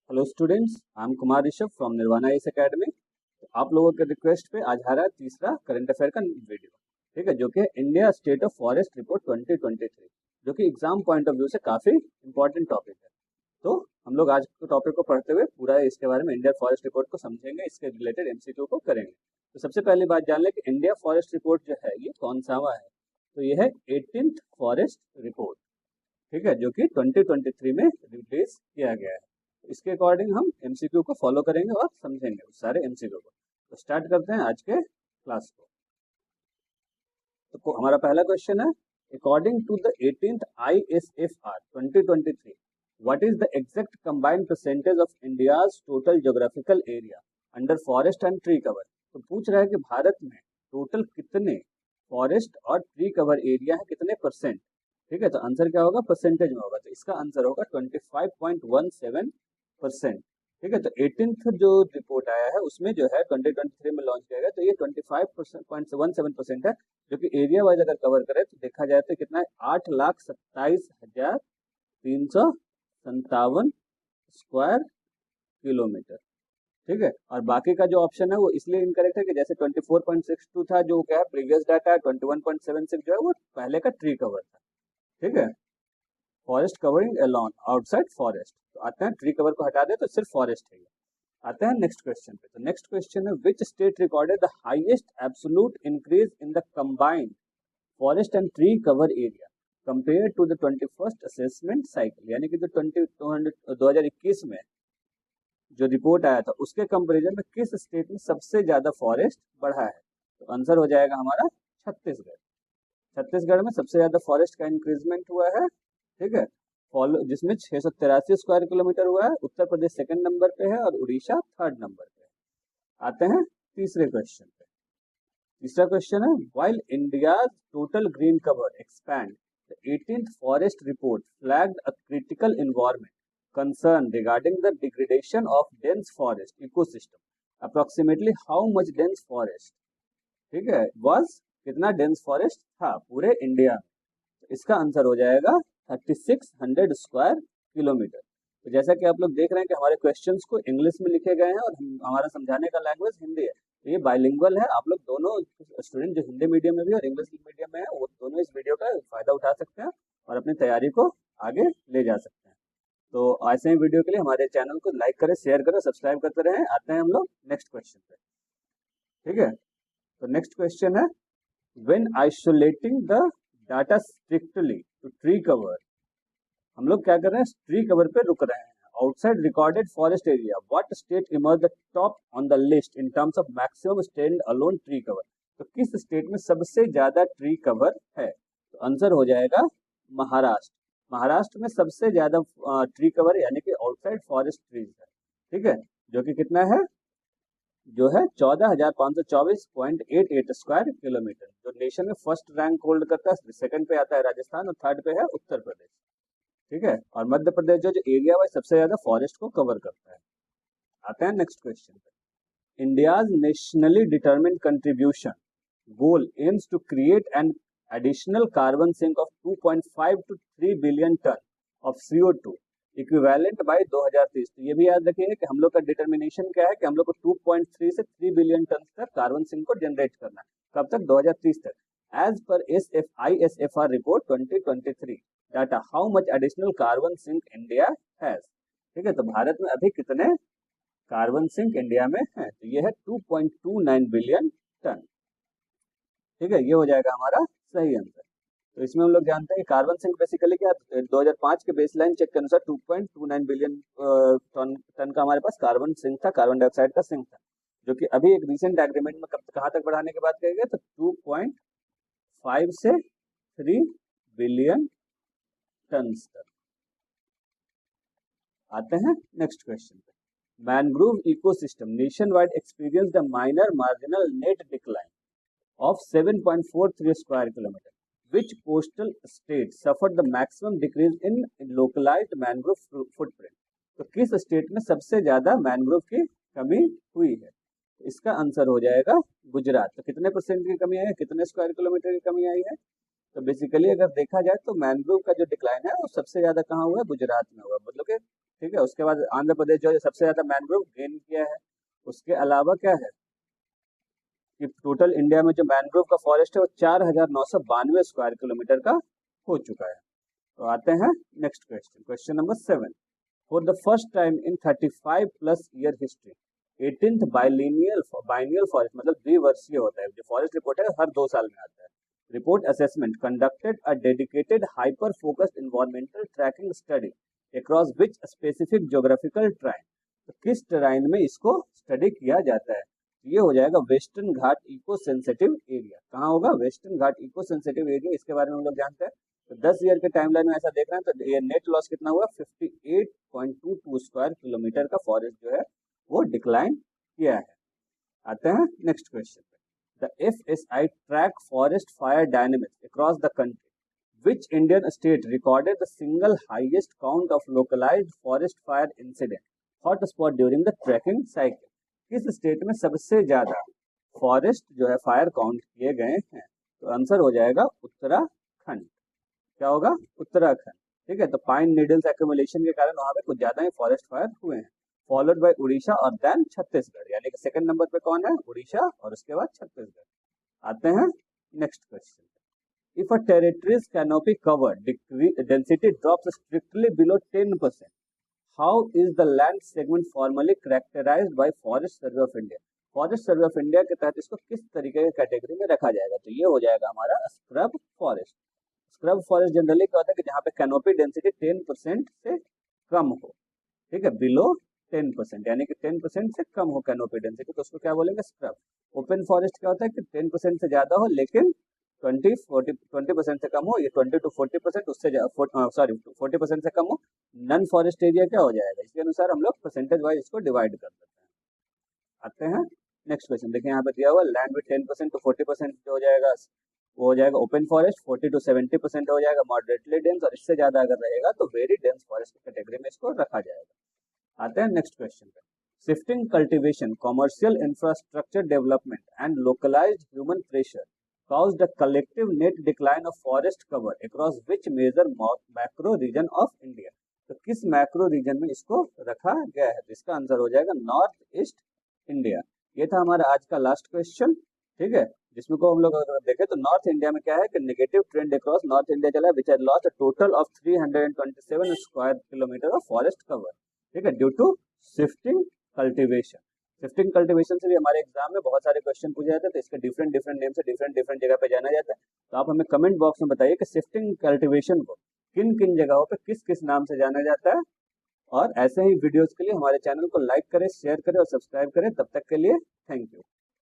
Hello students, I am Kumar Rishabh from Nirvana S Academy. आप लोगों के रिक्वेस्ट पे आज आ रहा है तीसरा करंट अफेयर का वीडियो, ठीक है, जो कि India state of forest report 2023, जो कि एग्जाम पॉइंट ऑफ व्यू से काफ़ी इंपॉर्टेंट टॉपिक है। तो हम लोग आज के टॉपिक को पढ़ते हुए पूरा इसके बारे में इंडिया फॉरेस्ट रिपोर्ट को समझेंगे, इसके रिलेटेड एमसीक्यू को करेंगे। तो सबसे पहली बात जान लें कि इंडिया फॉरेस्ट रिपोर्ट जो है ये कौन सा हुआ है। तो ये है 18th फॉरेस्ट रिपोर्ट, ठीक है, जो कि 2023 में रिलीज किया गया है। इसके अकॉर्डिंग हम एमसीक्यू को फॉलो करेंगे और समझेंगे उस सारे एमसीक्यू को। तो स्टार्ट करते हैं आज के क्लास को। तो हमारा पहला क्वेश्चन है, according to the 18th ISFR 2023, what is the exact combined percentage of India's total geographical area under forest and tree cover. तो पूछ रहा है कि भारत में टोटल कितने फॉरेस्ट और ट्री कवर एरिया है, कितने परसेंट, ठीक है। तो आंसर क्या होगा, परसेंटेज में होगा। तो इसका आंसर होगा 25.17%, ठीक है। तो 18th जो रिपोर्ट आया है उसमें जो है 2023 में लॉन्च किया गया, तो ये 25.17% है, जो कि एरिया वाइज अगर कवर करें तो देखा जाए तो कितना है, 8,27,357 स्क्वायर किलोमीटर, ठीक है। और बाकी का जो ऑप्शन है वो इसलिए इनकरेक्ट है कि जैसे 24.62 था जो क्या है प्रीवियस डाटा है, 21.76 जो है वो पहले का ट्री कवर था, ठीक है। Forest covering alone outside forest, तो आते हैं ट्री कवर को हटा दे तो सिर्फ फॉरेस्ट है। आते हैं नेक्स्ट क्वेश्चन पे। तो नेक्स्ट क्वेश्चन है, which state recorded the highest absolute increase in the combined forest and tree cover area compare to the 21st assessment cycle, यानी कि जो 2021 में जो रिपोर्ट आया था उसके कंपेरिजन में किस स्टेट में सबसे ज्यादा फॉरेस्ट बढ़ा है। तो आंसर हो जाएगा हमारा छत्तीसगढ़। छत्तीसगढ़ में सबसे ज्यादा फॉरेस्ट का इंक्रीजमेंट हुआ है, ठीक है, फॉलो जिसमें 683 स्क्वायर किलोमीटर हुआ है। उत्तर प्रदेश सेकंड नंबर पे है और उड़ीसा थर्ड नंबर पे है। आते हैं तीसरे क्वेश्चन पे। तीसरा क्वेश्चन है, while India total green cover expand the 18th forest report flagged a critical environment concern regarding the degradation of dense forest ecosystem approximately how much dense forest, ठीक है, वाज कितना डेंस फॉरेस्ट था पूरे India में। इसका answer हो जाएगा 3600 square kilometre. तो जैसा कि आप लोग देख रहे हैं कि हमारे क्वेश्चंस को इंग्लिश में लिखे गए हैं और हमारा समझाने का लैंग्वेज हिंदी है, तो ये बाइलिंगुअल है। आप लोग दोनों स्टूडेंट जो हिंदी मीडियम में भी और इंग्लिश मीडियम में है वो दोनों इस वीडियो का फायदा उठा सकते हैं और अपनी तैयारी को आगे ले जा सकते हैं। तो ऐसे ही वीडियो के लिए हमारे चैनल को लाइक करें, शेयर करें, सब्सक्राइब करते रहें। आते हैं हम लोग नेक्स्ट क्वेश्चन पे, ठीक है। तो नेक्स्ट क्वेश्चन है, when isolating the data strictly to tree cover, हम लोग क्या कर रहे हैं, ट्री कवर पे रुक रहे हैं। Outside recorded forest area, what state emerge the top on the list in terms of maximum stand alone tree cover. तो किस स्टेट में सबसे ज्यादा ट्री कवर है। तो आंसर हो जाएगा महाराष्ट्र। महाराष्ट्र में सबसे ज्यादा ट्री कवर यानी कि आउटसाइड फॉरेस्ट ट्रीज है, ठीक है, जो कि कितना है, जो है 14,524.88 स्क्वायर किलोमीटर, जो नेशन में फर्स्ट रैंक होल्ड करता है। सेकंड पे आता है राजस्थान और थर्ड पे है उत्तर प्रदेश, ठीक है। और मध्य प्रदेश जो एरिया वाइज सबसे ज्यादा फॉरेस्ट को कवर करता है। आते हैं नेक्स्ट क्वेश्चन पे। India's nationally determined contribution goal aims to create an additional carbon sink of 2.5 to 3 billion ton of CO2 equivalent by 2030। तो ये भी याद रखिएगा कि हम लोग का डिटर्मिनेशन क्या है कि हम लोग को 2.3 से 3 बिलियन टन तक कार्बन सिंक को जनरेट करना है। कब तक, 2030 तक। As per ISFR report 2023 data, how much additional carbon sink India has, ठीक है। तो भारत में अभी कितने कार्बन सिंक इंडिया में है, तो ये है 2.29 बिलियन टन, ठीक है। ये हो जाएगा हमारा सही आंसर। तो इसमें हम लोग जानते हैं कि कार्बन सिंक बेसिकली क्या, 2005 के बेसलाइन चेक के अनुसार 2.29 बिलियन टन का हमारे पास कार्बन सिंक था, कार्बन डाइऑक्साइड का सिंक था, जो कि अभी एक रिसेंट एग्रीमेंट में कहाँ तक बढ़ाने की बात कही गई, तो 2.5 से 3 बिलियन टन तक। आते हैं नेक्स्ट क्वेश्चन पे। Mangrove ecosystem nation wide experience the minor marginal net decline of 7.43 square kilometer. Which coastal state suffered the maximum decrease in localized mangrove footprint? तो किस स्टेट में सबसे ज्यादा मैनग्रोव की कमी हुई है। इसका आंसर हो जाएगा गुजरात। तो कितने परसेंट की कमी आई है, कितने स्क्वायर किलोमीटर की कमी आई है। तो बेसिकली अगर देखा जाए तो मैनग्रोव का जो डिक्लाइन है वो सबसे ज्यादा कहाँ हुआ है, गुजरात में हुआ। मतलब कि ठीक है। उसके बाद आंध्र प्रदेश जो है सबसे ज्यादा मैनग्रोव गेन किया है। उसके अलावा क्या है कि टोटल इंडिया में जो मैनग्रोव का फॉरेस्ट है वो 4,992 स्क्वायर किलोमीटर का हो चुका है। तो आते हैं next question, question number 7। For the first time in 35 plus year history 18th biennial forest, मतलब द्विवर्षीय होता है जो फॉरेस्ट रिपोर्ट है, हर 2 साल में आता है। Report assessment conducted a dedicated hyper focused environmental tracking study across which specific geographical terrain. तो किस टराइन में इसको स्टडी किया जाता है? ये हो जाएगा वेस्टर्न घाट इको सेंसिटिव एरिया। कहाँ होगा? वेस्टर्न घाट इको सेंसिटिव एरिया। इसके बारे में हम लोग जानते हैं। तो 10 ईयर के टाइमलाइन में ऐसा देख रहे हैं तो ये नेट लॉस कितना हुआ? 58.22 स्क्वायर किलोमीटर का फॉरेस्ट जो है वो डिक्लाइन किया है। आते हैं नेक्स्ट क्वेश्चन पे। The FSI track forest fire dynamics across the country. Which Indian state recorded the single highest count of localized forest fire incident hotspot during the tracking cycle? किस state में सबसे ज्यादा forest जो है fire count किए गए हैं? तो आंसर हो जाएगा उत्तराखंड। क्या होगा? उत्तराखंड। ठीक है। तो पाइन नीडल्स एक्यूमुलेशन के कारण वहां पे कुछ ज्यादा ही फॉरेस्ट फायर हुए हैं। फॉलोड बाय उड़ीसा और देन छत्तीसगढ़, यानी कि सेकंड नंबर पे कौन है? उड़ीसा और उसके बाद छत्तीसगढ़। आते हैं next question. If a territory's canopy cover density drops strictly below 10%, how is the land segment formally characterized by Forest Survey of India? Forest survey of India के तहत इसको किस तरीके के कैटेगरी में रखा जाएगा? तो ये हो जाएगा हमारा scrub forest. Scrub forest generally क्या होता है कि जहाँ पे कैनोपी डेंसिटी 10% से कम हो। ठीक है, बिलो 10%, यानी कि 10% से कम हो कैनोपी डेंसिटी, तो उसको क्या बोलेंगे? स्क्रब। ओपन फॉरेस्ट क्या होता है कि 10% से ज्यादा हो लेकिन 20% से कम हो, ये 20 to 40%, उससे 40% से कम हो। नन फॉरेस्ट एरिया क्या हो जाएगा? इसके अनुसार हम लोग परसेंटेज वाइज इसको डिवाइड कर देते हैं। आते हैं नेक्स्ट क्वेश्चन। देखिए यहाँ पे दिया हुआ लैंड विथ 10% to 40% जो हो जाएगा वो हो जाएगा ओपन फॉरेस्ट, 40 to 70% हो जाएगा मॉडरेटली डेंस, और इससे ज्यादा अगर रहेगा तो वेरी डेंस फॉरेस्ट की कैटेगरी में इसको रखा जाएगा। आते हैं नेक्स्ट क्वेश्चन पे। Shifting cultivation, commercial infrastructure development and localised human pressure caused a collective net decline of forest cover across which major macro region of India? तो किस मैक्रो रीजन में इसको रखा गया है? तो इसका आंसर हो जाएगा नॉर्थ ईस्ट इंडिया। ये था हमारा आज का लास्ट क्वेश्चन। ठीक है, जिसमें को हम लोग अगर देखें तो नॉर्थ इंडिया में क्या है कि negative trend across North India चला है, which has lost a total of 327 square kilometre of forest cover. ठीक है, due to shifting cultivation. Shifting cultivation से भी हमारे एग्जाम में बहुत सारे क्वेश्चन पूछे जाते हैं, तो इसके डिफरेंट डिफरेंट नेम से डिफरेंट डिफरेंट जगह पे जाना जाता है। तो आप हमें कमेंट बॉक्स में बताइए कि शिफ्टिंग कल्टीवेशन को किन किन जगहों पे किस किस नाम से जाना जाता है। और ऐसे ही वीडियोस के लिए हमारे चैनल को लाइक करें, शेयर करें और सब्सक्राइब करें। तब तक के लिए थैंक यू।